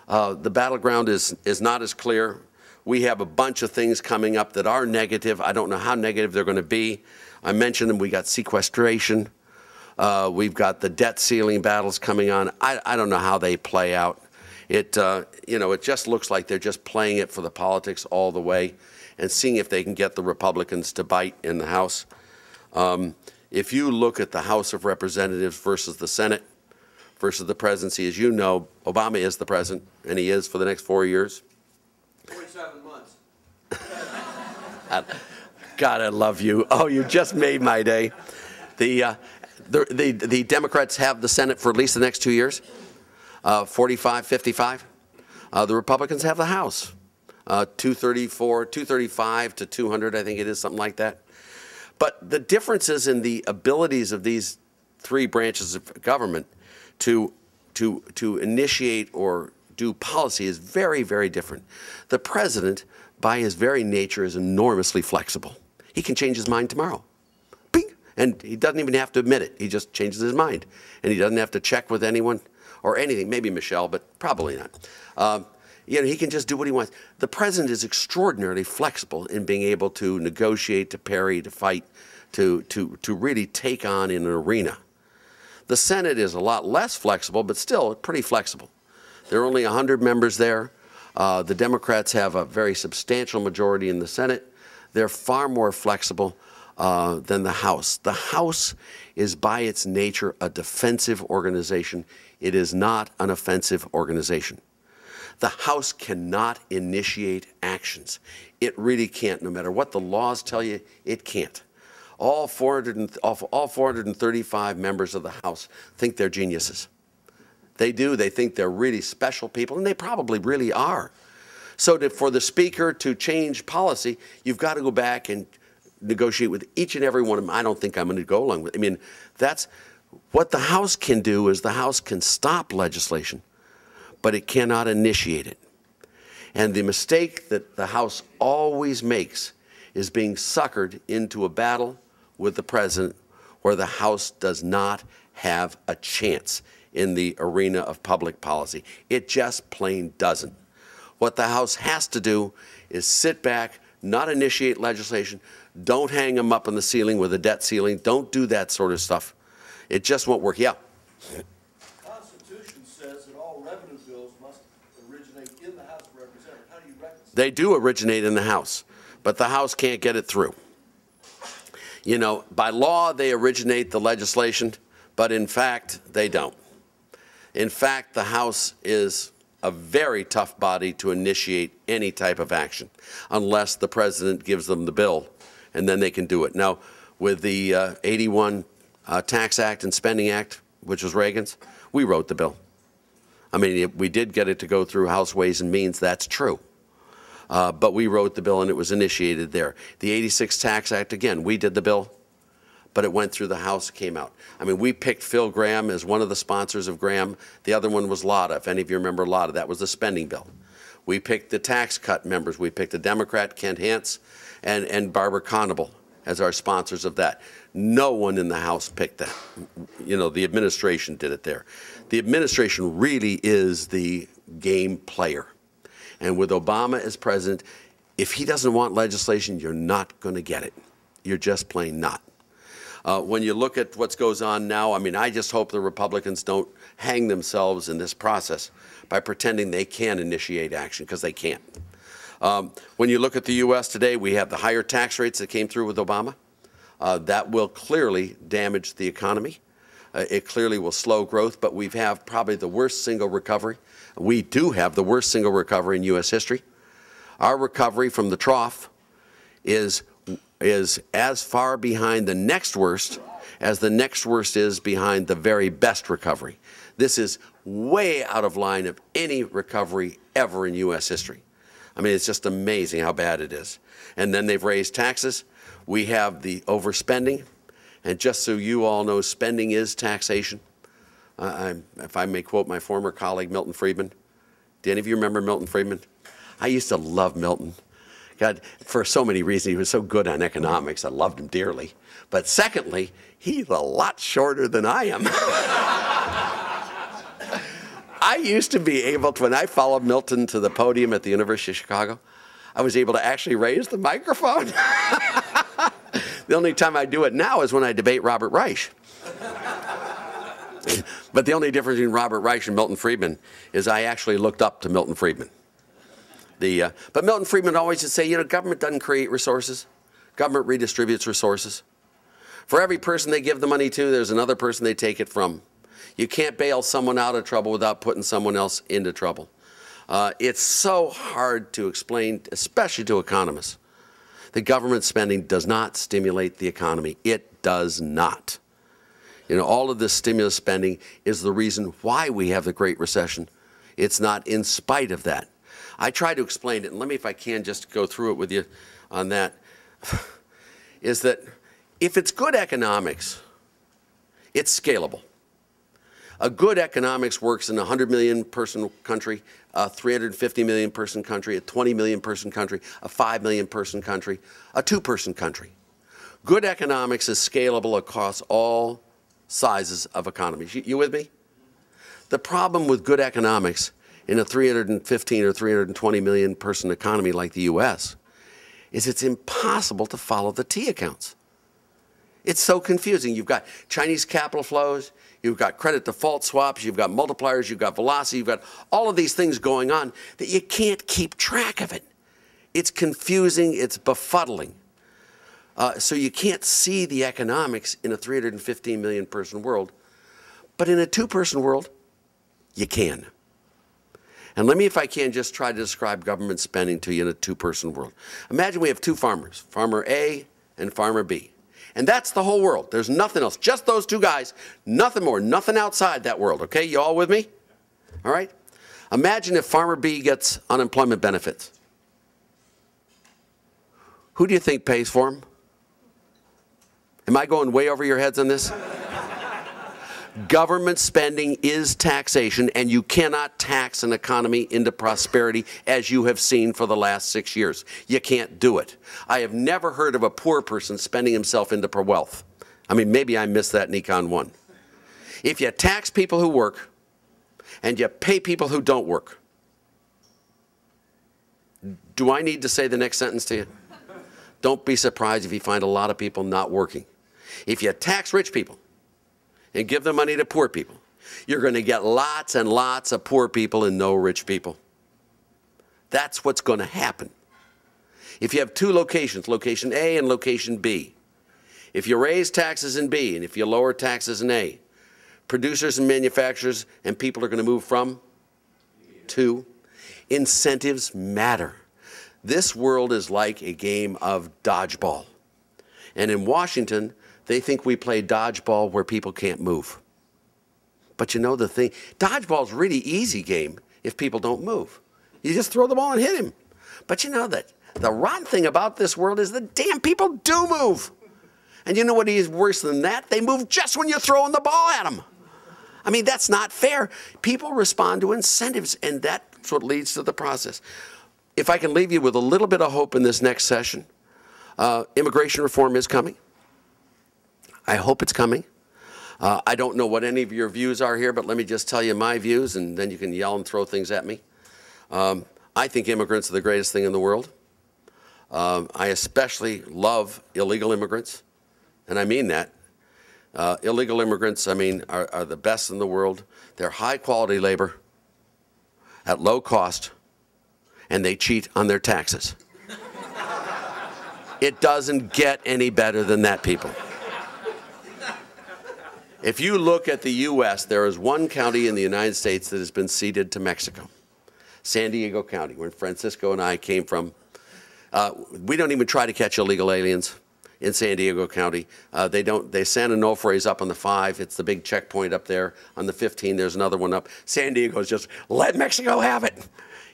The battleground is not as clear. We have a bunch of things coming up that are negative. I don't know how negative they're going to be. I mentioned them. We got sequestration. We've got the debt ceiling battles coming on. I don't know how they play out. It just looks like they're just playing it for the politics all the way and seeing if they can get the Republicans to bite in the House. If you look at the House of Representatives versus the Senate versus the presidency, as you know, Obama is the president, and he is for the next 4 years. 47 months. God, I love you. Oh, you just made my day. The Democrats have the Senate for at least the next 2 years, 45, 55. The Republicans have the House, 235 to 200, I think it is, something like that. But the differences in the abilities of these three branches of government to initiate or do policy is very, very different. The president, by his very nature, is enormously flexible. He can change his mind tomorrow. Bing! And he doesn't even have to admit it. He just changes his mind. And he doesn't have to check with anyone or anything. Maybe Michelle, but probably not. He can just do what he wants. The president is extraordinarily flexible in being able to negotiate, to parry, to fight, to really take on in an arena. The Senate is a lot less flexible, but still pretty flexible. There are only 100 members there. The Democrats have a very substantial majority in the Senate. They're far more flexible than the House. The House is by its nature a defensive organization. It is not an offensive organization. The House cannot initiate actions. It really can't, no matter what the laws tell you, it can't. All 435 members of the House think they're geniuses. They do. They think they're really special people, and they probably really are. So for the Speaker to change policy, you've got to go back and negotiate with each and every one of them. I don't think I'm going to go along with it. I mean, that's what the House can do, is the House can stop legislation, but it cannot initiate it. And the mistake that the House always makes is being suckered into a battle with the President where the House does not have a chance in the arena of public policy. It just plain doesn't. What the House has to do is sit back, not initiate legislation, don't hang them up on the ceiling with a debt ceiling, don't do that sort of stuff. It just won't work. Yeah? The Constitution says that all revenue bills must originate in the House of Representatives. How do you reconcile? They do originate in the House, but the House can't get it through. You know, by law, they originate the legislation, but in fact, they don't. In fact, the House is a very tough body to initiate any type of action, unless the President gives them the bill, and then they can do it. Now, with the 81 Tax Act and Spending Act, which was Reagan's, we wrote the bill. I mean, we did get it to go through House Ways and Means, that's true. But we wrote the bill and it was initiated there. The 86 Tax Act, again, we did the bill, but it went through the House, came out. I mean, we picked Phil Gramm as one of the sponsors of Gramm. The other one was Lotta, if any of you remember Lotta. That was the spending bill. We picked the tax cut members. We picked a Democrat, Kent Hance, and Barbara Conable as our sponsors of that. No one in the House picked that. You know, the administration did it there. The administration really is the game player. And with Obama as president, if he doesn't want legislation, you're not going to get it. You're just plain not. When you look at what goes on now, I mean, I just hope the Republicans don't hang themselves in this process by pretending they can initiate action, because they can't. When you look at the U.S. today, we have the higher tax rates that came through with Obama. That will clearly damage the economy. It clearly will slow growth, but we have probably the worst single recovery. We do have the worst single recovery in U.S. history. Our recovery from the trough is as far behind the next worst as the next worst is behind the very best recovery. This is way out of line of any recovery ever in U.S. history. I mean, it's just amazing how bad it is. And then they've raised taxes. We have the overspending. And just so you all know, spending is taxation. If I may quote my former colleague, Milton Friedman. Do any of you remember Milton Friedman? I used to love Milton. God, for so many reasons. He was so good on economics. I loved him dearly. But secondly, he's a lot shorter than I am. I used to be able to, when I followed Milton to the podium at the University of Chicago, I was able to actually raise the microphone. The only time I do it now is when I debate Robert Reich. But the only difference between Robert Reich and Milton Friedman is I actually looked up to Milton Friedman. But Milton Friedman always would say, you know, government doesn't create resources. Government redistributes resources. For every person they give the money to, there's another person they take it from. You can't bail someone out of trouble without putting someone else into trouble. It's so hard to explain, especially to economists, that government spending does not stimulate the economy. It does not. You know, all of this stimulus spending is the reason why we have the Great Recession. It's not in spite of that. I try to explain it, and let me, if I can, just go through it with you on that, is that if it's good economics, it's scalable. A good economics works in a 100 million person country, a 350 million person country, a 20 million person country, a 5 million person country, a 2-person country. Good economics is scalable across all sizes of economies. You with me? The problem with good economics in a 315 or 320 million person economy like the U.S. is it's impossible to follow the T accounts. It's so confusing. You've got Chinese capital flows, you've got credit default swaps, you've got multipliers, you've got velocity, you've got all of these things going on that you can't keep track of it. It's confusing, it's befuddling. So you can't see the economics in a 315 million person world, but in a 2-person world, you can. And let me, if I can, just try to describe government spending to you in a two-person world. Imagine we have two farmers, Farmer A and Farmer B. And that's the whole world. There's nothing else. Just those two guys, nothing more, nothing outside that world. Okay, you all with me? All right? Imagine if Farmer B gets unemployment benefits. Who do you think pays for them? Am I going way over your heads on this? Government spending is taxation, and you cannot tax an economy into prosperity as you have seen for the last 6 years. You can't do it. I have never heard of a poor person spending himself into wealth. I mean, maybe I missed that in Econ 1. If you tax people who work and you pay people who don't work, do I need to say the next sentence to you? Don't be surprised if you find a lot of people not working. If you tax rich people and give the money to poor people, you're going to get lots and lots of poor people and no rich people. That's what's going to happen. If you have two locations, location A and location B, if you raise taxes in B and if you lower taxes in A, producers and manufacturers and people are going to move from to. Incentives matter. This world is like a game of dodgeball. And in Washington, they think we play dodgeball where people can't move. But you know the thing, dodgeball's a really easy game if people don't move. You just throw the ball and hit him. But you know that the rotten thing about this world is the damn people do move. And you know what is worse than that? They move just when you're throwing the ball at them. I mean, that's not fair. People respond to incentives, and that's what leads to the process. If I can leave you with a little bit of hope in this next session, immigration reform is coming. I hope it's coming. I don't know what any of your views are here, but let me just tell you my views, and then you can yell and throw things at me. I think immigrants are the greatest thing in the world. I especially love illegal immigrants, and I mean that. Illegal immigrants, I mean, are the best in the world. They're high-quality labor at low cost, and they cheat on their taxes. It doesn't get any better than that, people. If you look at the U.S., there is one county in the United States that has been ceded to Mexico, San Diego County, where Francisco and I came from. We don't even try to catch illegal aliens in San Diego County. They San Onofre is up on the 5. It's the big checkpoint up there. On the 15, there's another one up. San Diego is just, let Mexico have it.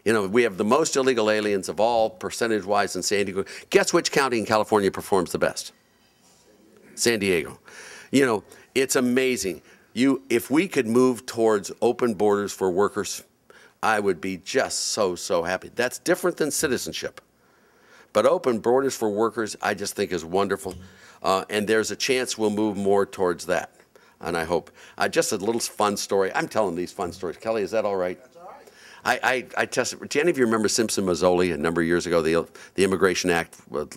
You know, we have the most illegal aliens of all, percentage-wise, in San Diego. Guess which county in California performs the best? San Diego. You know, it's amazing. If we could move towards open borders for workers, I would be just so, so happy. That's different than citizenship. But open borders for workers, I just think is wonderful. And there's a chance we'll move more towards that. And I hope. Just a little fun story. I'm telling these fun stories. Kelly, is that all right? That's all right. I tested. Do any of you remember Simpson Mazzoli a number of years ago, the Immigration Act with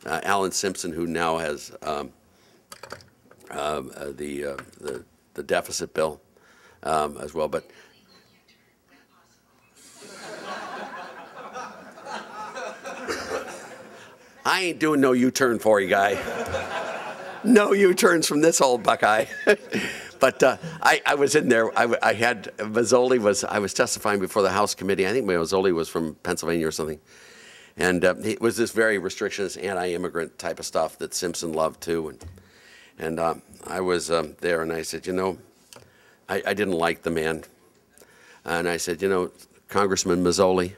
Alan Simpson, who now has the deficit bill as well. But I ain't doing no U-turn for you, guy. No U-turns from this old Buckeye. But I was in there. I had Mazzoli I was testifying before the House committee. I think Mazzoli was from Pennsylvania or something. And it was this very restrictionist, anti-immigrant type of stuff that Simpson loved too. And I was there, and I said, you know, I didn't like the man. And I said, you know, Congressman Mazzoli,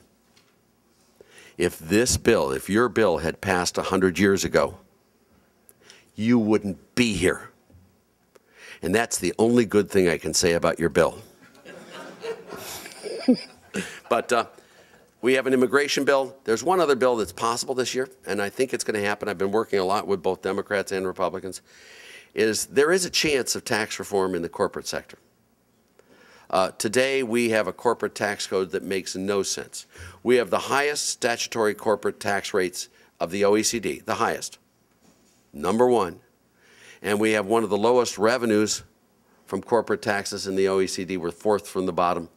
if your bill had passed 100 years ago, you wouldn't be here. And that's the only good thing I can say about your bill. But we have an immigration bill. There's one other bill that's possible this year, and I think it's going to happen. I've been working a lot with both Democrats and Republicans. There is a chance of tax reform in the corporate sector. Today, we have a corporate tax code that makes no sense. We have the highest statutory corporate tax rates of the OECD, the highest, #1. And we have one of the lowest revenues from corporate taxes in the OECD. We're 4th from the bottom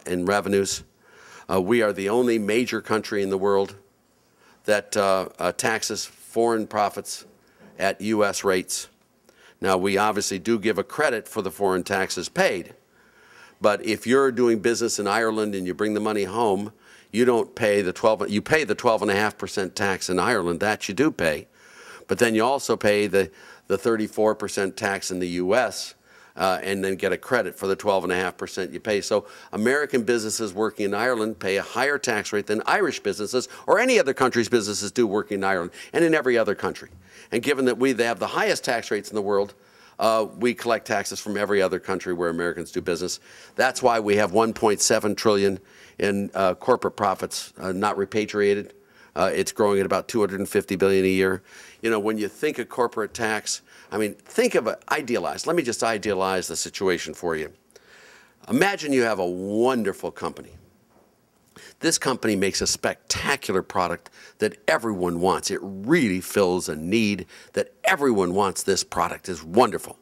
in revenues. We are the only major country in the world that taxes foreign profits at U.S. rates. Now, we obviously do give a credit for the foreign taxes paid, But if you're doing business in Ireland and you bring the money home, you don't pay the 12.5% tax in Ireland. That you do pay. But then you also pay the 34% tax in the U.S. And then get a credit for the 12.5% you pay. So American businesses working in Ireland pay a higher tax rate than Irish businesses or any other country's businesses do working in Ireland and in every other country. And given that they have the highest tax rates in the world, we collect taxes from every other country where Americans do business. That's why we have $1.7 trillion in corporate profits not repatriated. It's growing at about $250 billion a year. You know, when you think of corporate tax, I mean, think of it, idealize. Let me just idealize the situation for you. Imagine you have a wonderful company. This company makes a spectacular product that everyone wants. It really fills a need that everyone wants. This product is wonderful.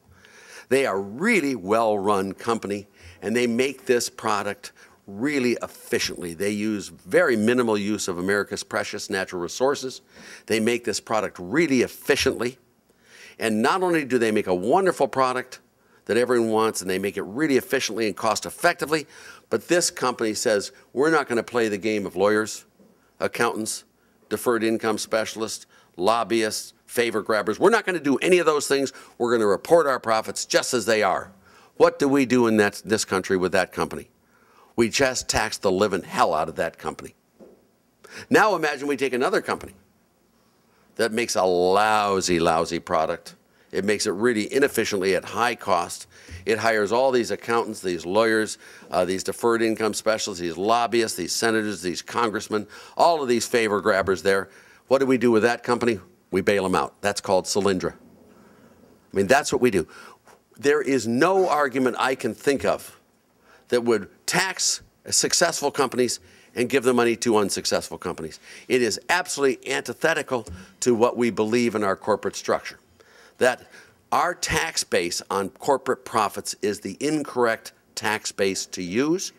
They are a really well-run company, and they make this product really efficiently. They use very minimal use of America's precious natural resources. They make this product really efficiently. And not only do they make a wonderful product that everyone wants, and they make it really efficiently and cost effectively, but this company says, we're not going to play the game of lawyers, accountants, deferred income specialists, lobbyists, favor grabbers. We're not going to do any of those things. We're going to report our profits just as they are. What do we do in this country with that company? We just tax the living hell out of that company. Now imagine we take another company that makes a lousy, lousy product. It makes it really inefficiently at high cost. It hires all these accountants, these lawyers, these deferred income specialists, these lobbyists, these senators, these congressmen, all of these favor grabbers there. What do we do with that company? We bail them out. That's called Solyndra. I mean, that's what we do. There is no argument I can think of that would tax successful companies and give the money to unsuccessful companies. It is absolutely antithetical to what we believe in our corporate structure. That our tax base on corporate profits is the incorrect tax base to use.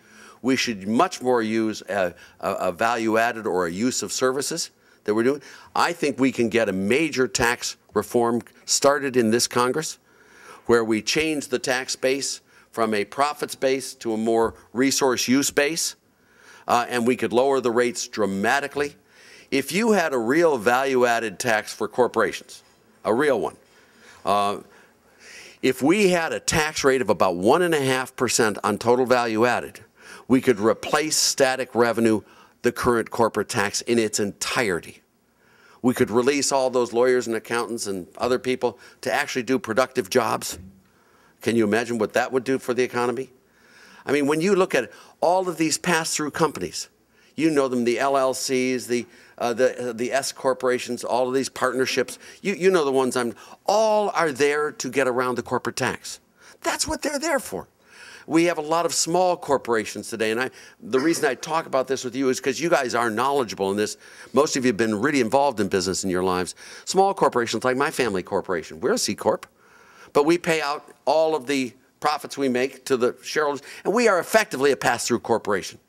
We should much more use a value added or a use of services that we're doing. I think we can get a major tax reform started in this Congress where we change the tax base from a profits base to a more resource use base. And we could lower the rates dramatically. If you had a real value-added tax for corporations, a real one, if we had a tax rate of about 1.5% on total value added, we could replace static revenue, the current corporate tax, in its entirety. We could release all those lawyers and accountants and other people to actually do productive jobs. Can you imagine what that would do for the economy? I mean, when you look at all of these pass-through companies, you know them, the LLCs, the S corporations, all of these partnerships, you know the ones all are there to get around the corporate tax. That's what they're there for. We have a lot of small corporations today, and the reason I talk about this with you is because you guys are knowledgeable in this. Most of you have been really involved in business in your lives. Small corporations like my family corporation, we're a C Corp, but we pay out all of the profits we make to the shareholders, and we are effectively a pass-through corporation.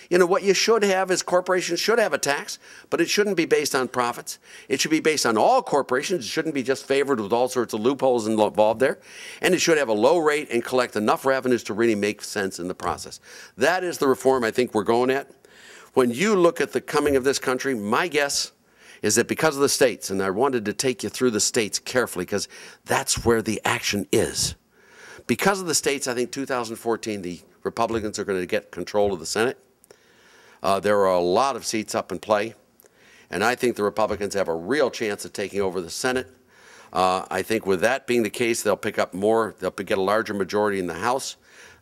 You know, what you should have is corporations should have a tax, but it shouldn't be based on profits. It should be based on all corporations. It shouldn't be just favored with all sorts of loopholes involved there. And it should have a low rate and collect enough revenues to really make sense in the process. That is the reform I think we're going at. When you look at the coming of this country, my guess is that because of the states, and I wanted to take you through the states carefully because that's where the action is. Because of the states, I think 2014, the Republicans are going to get control of the Senate. There are a lot of seats up in play, and I think the Republicans have a real chance of taking over the Senate. I think with that being the case, they'll pick up more, they'll get a larger majority in the House.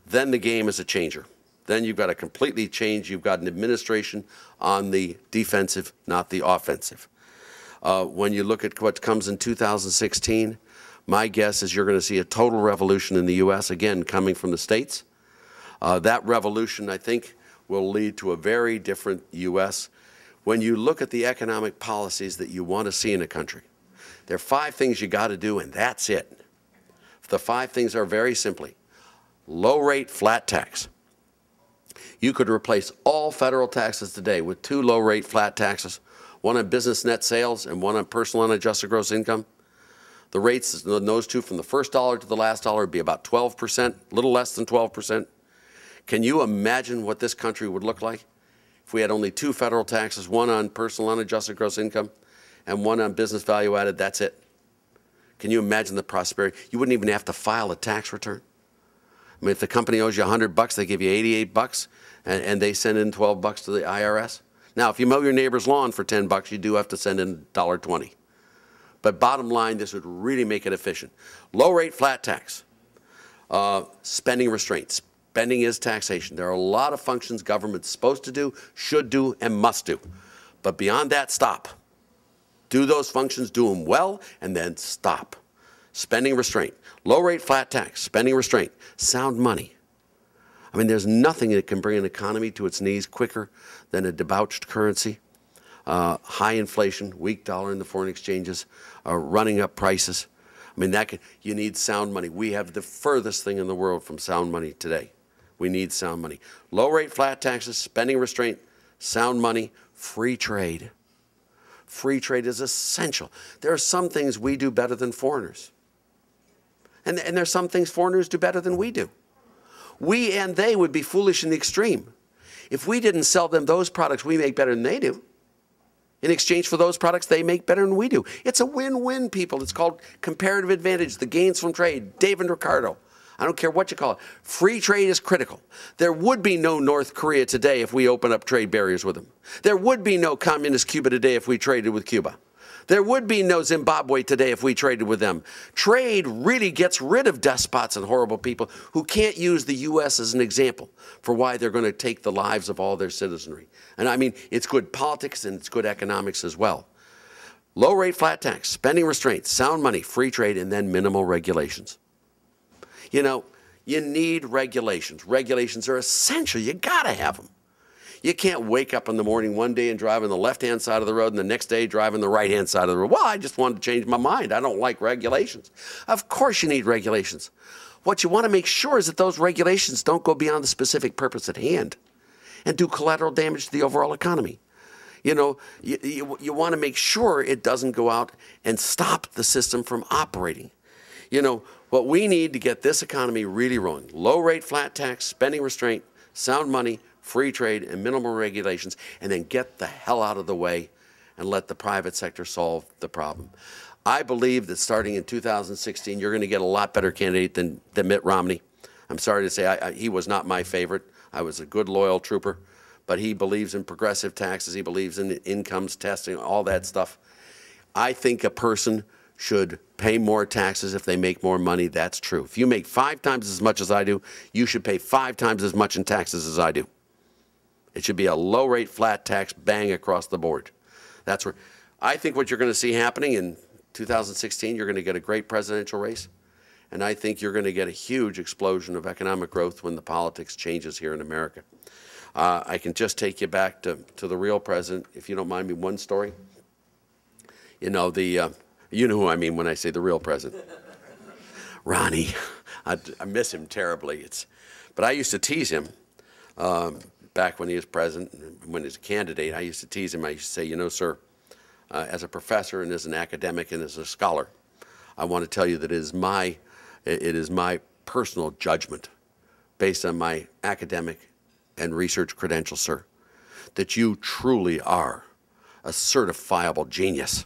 Then the game is a changer. Then you've got to completely change. You've got an administration on the defensive, not the offensive. When you look at what comes in 2016, my guess is you're going to see a total revolution in the U.S., again, coming from the states. That revolution, I think, will lead to a very different U.S. When you look at the economic policies that you want to see in a country, there are 5 things you got to do, and that's it. The 5 things are very simply, low rate, flat tax. You could replace all federal taxes today with 2 low rate, flat taxes, one on business net sales and one on personal unadjusted gross income. The rates in those 2 from the first dollar to the last dollar would be about 12%, a little less than 12%. Can you imagine what this country would look like if we had only 2 federal taxes, one on personal unadjusted gross income and one on business value added? That's it. Can you imagine the prosperity? You wouldn't even have to file a tax return. I mean, if the company owes you $100, they give you $88, and they send in $12 to the IRS. Now, if you mow your neighbor's lawn for $10, you do have to send in $1.20. But bottom line, this would really make it efficient. Low rate flat tax, spending restraints. Spending is taxation. There are a lot of functions government's supposed to do, should do, and must do. But beyond that, stop. Do those functions, do them well, and then stop. Spending restraint. Low rate flat tax, spending restraint. Sound money. I mean, there's nothing that can bring an economy to its knees quicker than a debauched currency. High inflation, weak dollar in the foreign exchanges, running up prices. I mean, you need sound money. We have the furthest thing in the world from sound money today. We need sound money. Low rate flat taxes, spending restraint, sound money, free trade. Free trade is essential. There are some things we do better than foreigners. And there are some things foreigners do better than we do. We and they would be foolish in the extreme if we didn't sell them those products we make better than they do. In exchange for those products they make better than we do. It's a win-win, people. It's called comparative advantage, the gains from trade. Dave and Ricardo. I don't care what you call it. Free trade is critical. There would be no North Korea today if we open up trade barriers with them. There would be no communist Cuba today if we traded with Cuba. There would be no Zimbabwe today if we traded with them. Trade really gets rid of despots and horrible people who can't use the U.S. as an example for why they're going to take the lives of all their citizenry. And I mean, it's good politics and it's good economics as well. Low rate flat tax, spending restraints, sound money, free trade, and then minimal regulations. You know, you need regulations. Regulations are essential. You got to have them. You can't wake up in the morning one day and drive on the left-hand side of the road and the next day drive on the right-hand side of the road. Well, I just wanted to change my mind. I don't like regulations. Of course you need regulations. What you want to make sure is that those regulations don't go beyond the specific purpose at hand and do collateral damage to the overall economy. You know, you want to make sure it doesn't go out and stop the system from operating. You know, what we need to get this economy really rolling, low rate flat tax, spending restraint, sound money, free trade, and minimal regulations, and then get the hell out of the way and let the private sector solve the problem. I believe that starting in 2016, you're going to get a lot better candidate than Mitt Romney. I'm sorry to say he was not my favorite. I was a good, loyal trooper, but he believes in progressive taxes. He believes in incomes testing, all that stuff. I think a person should pay more taxes if they make more money. That's true. If you make 5 times as much as I do, you should pay 5 times as much in taxes as I do. It should be a low-rate flat tax, bang across the board. That's where I think what you're going to see happening in 2016, you're going to get a great presidential race, and I think you're going to get a huge explosion of economic growth when the politics changes here in America. I can just take you back to the real president, if you don't mind me, one story. You know, you know who I mean when I say the real president. Ronnie. I miss him terribly. But I used to tease him back when he was president, when he was a candidate. I used to tease him. I used to say, you know, sir, as a professor and as an academic and as a scholar, I want to tell you that it is my personal judgment, based on my academic and research credentials, sir, that you truly are a certifiable genius.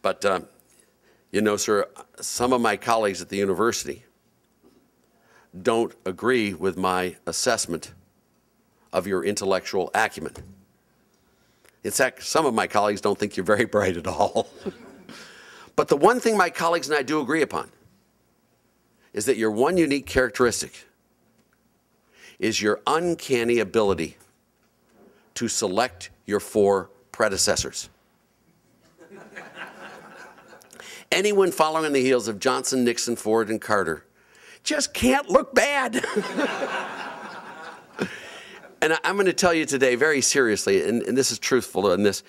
But, you know, sir, some of my colleagues at the university don't agree with my assessment of your intellectual acumen. In fact, some of my colleagues don't think you're very bright at all. But the one thing my colleagues and I do agree upon is that your one unique characteristic is your uncanny ability to select your 4 predecessors. Anyone following in the heels of Johnson, Nixon, Ford, and Carter just can't look bad. And I'm going to tell you today very seriously, and this is truthful in this,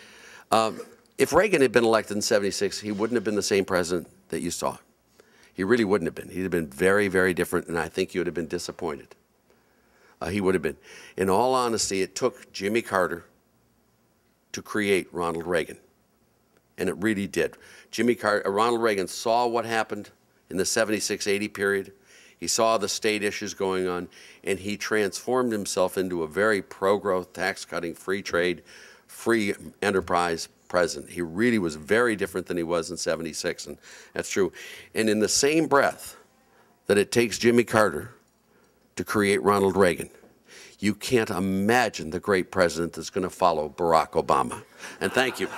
if Reagan had been elected in '76, he wouldn't have been the same president that you saw. He really wouldn't have been. He'd have been very, very different, and I think you would have been disappointed. He would have been. In all honesty, it took Jimmy Carter to create Ronald Reagan, and it really did. Ronald Reagan saw what happened in the 76-80 period. He saw the state issues going on, and he transformed himself into a very pro-growth, tax-cutting, free trade, free enterprise president. He really was very different than he was in 76, and that's true. And in the same breath that it takes Jimmy Carter to create Ronald Reagan, you can't imagine the great president that's going to follow Barack Obama. And thank you.